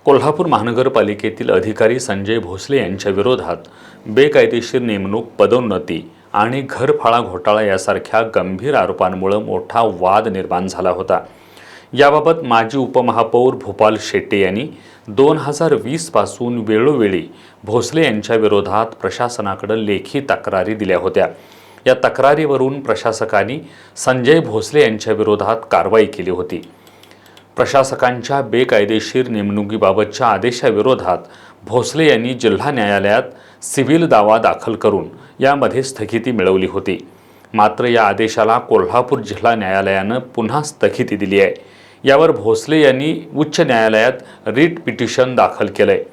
कोल्हापूर महानगरपालिकेतील अधिकारी संजय भोसले यांच्या विरोधात बेकायदेशीर नेमणूक, पदोन्नती आणि घरफाळा घोटाळा यासारख्या गंभीर आरोपांमुळे मोठा वाद निर्माण झाला होता। याबाबत माजी उपमहापौर भूपाल शेट्टे यांनी 2020 पासून वेळोवेळी भोसले यांच्या विरोधात प्रशासनाकडे लेखी तक्रारी दिल्या होत्या। या तक्रारीवरून प्रशासकांनी संजय भोसले यांच्या विरोधात कारवाई केली होती। प्रशासकांच्या बेकायदेशीर नेमणुकीबाबतच्या आदेशाविरोधात भोसले यांनी जिल्हा न्यायालयात सिव्हिल दावा दाखल करून यामध्ये स्थगिती मिळवली होती। मात्र या आदेशाला कोल्हापूर जिल्हा न्यायालयाने पुन्हा स्थगिती दिली आहे। यावर भोसले यांनी उच्च न्यायालयात रिट पिटिशन दाखल केलंय।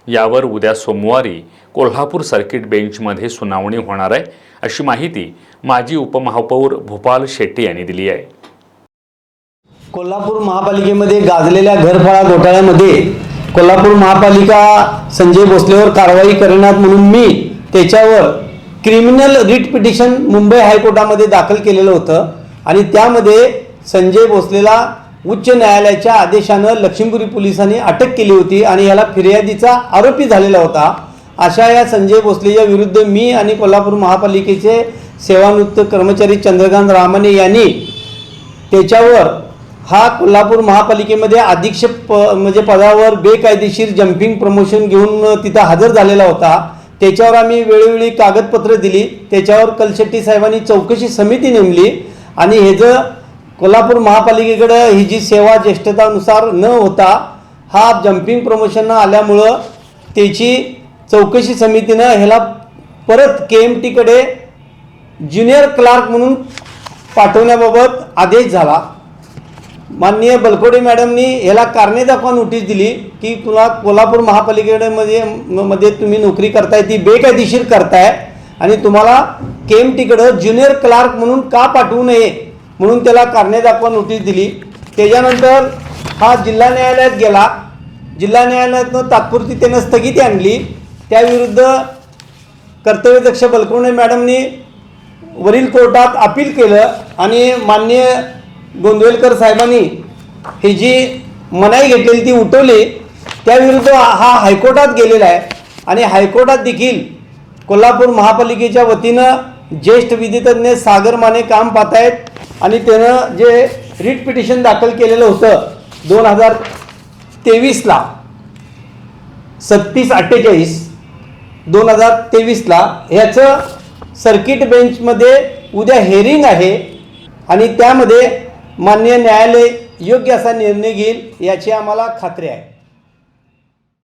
यावर उद्या सोमवारी कोल्हापूर सर्किट बेंचमध्ये सुनावणी होणार आहे, अशी माहिती माजी उपमहापौर भूपाल शेट्टे यांनी दिली आहे। कोल्हापूर महापालिकेमध्ये गाजलेल्या घरफाळा घोटाळ्यामध्ये कोल्हापूर महापालिका संजय भोसलेवर कारवाई करण्यात म्हणून मी त्याच्यावर क्रिमिनल रिट पिटिशन मुंबई हायकोर्टामध्ये दाखल केलेलं होतं आणि त्यामध्ये संजय भोसलेला उच्च न्यायालयाच्या आदेशानं लक्ष्मीपुरी पोलिसांनी अटक केली होती आणि याला फिर्यादीचा आरोपी झालेला होता। अशा या संजय भोसलेच्या विरुद्ध मी आणि कोल्हापूर महापालिकेचे सेवानिवृत्त कर्मचारी चंद्रकांत रामाने यांनी त्याच्यावर हा कोल्हापूर महापालिकेमध्ये अधीक्षक म्हणजे पदावर बेकायदेशीर जंपिंग प्रमोशन घेऊन तिथं हजर झालेला होता। त्याच्यावर आम्ही वेळोवेळी कागदपत्र दिली। त्याच्यावर कलशेट्टी साहेबांनी चौकशी समिती नेमली आणि हे जर कोल्हापूर महापालिकेकडे ही जी सेवा ज्येष्ठतानुसार न होता हा जंपिंग प्रमोशन आल्यामुळं त्याची चौकशी समितीनं ह्याला परत KMTकडे ज्युनियर क्लार्क म्हणून पाठवण्याबाबत आदेश झाला। माननीय बलकोडे मॅडमनी ह्याला कारणे दाखवा नोटीस दिली की तुला कोल्हापूर महापालिकेमध्ये तुम्ही नोकरी करताय ती बेकायदेशीर करताय आणि तुम्हाला KMTकडे ज्युनियर क्लार्क म्हणून का पाठवू नये म्हणून त्याला कारणे दाखवा नोटीस दिली। त्याच्यानंतर हा जिल्हा न्यायालयात गेला। जिल्हा न्यायालयातनं तात्पुरती त्यानं स्थगिती आणली। त्याविरुद्ध कर्तव्यदक्ष बलकोडे मॅडमनी वरील कोर्टात अपील केलं आणि माननीय गोंदवलेकर साहेबांनी ही जी मनाई घेतलेली ती उठवली। त्याविरुद्ध हा हायकोर्टात गेलेला आहे आणि हायकोर्टात देखील कोल्हापूर महापालिकेच्या वतीनं ज्येष्ठ विधितज्ञ सागर माने काम पाहत आहेत आणि त्यानं जे रिट पिटिशन दाखल केलेलं होतं 2023ला 36/48/2023ला ह्याचं सर्किट बेंचमध्ये उद्या हेअरिंग आहे आणि त्यामध्ये माननीय न्यायालय योग्य असा निर्णय घेईल याची आम्हाला खात्री आहे।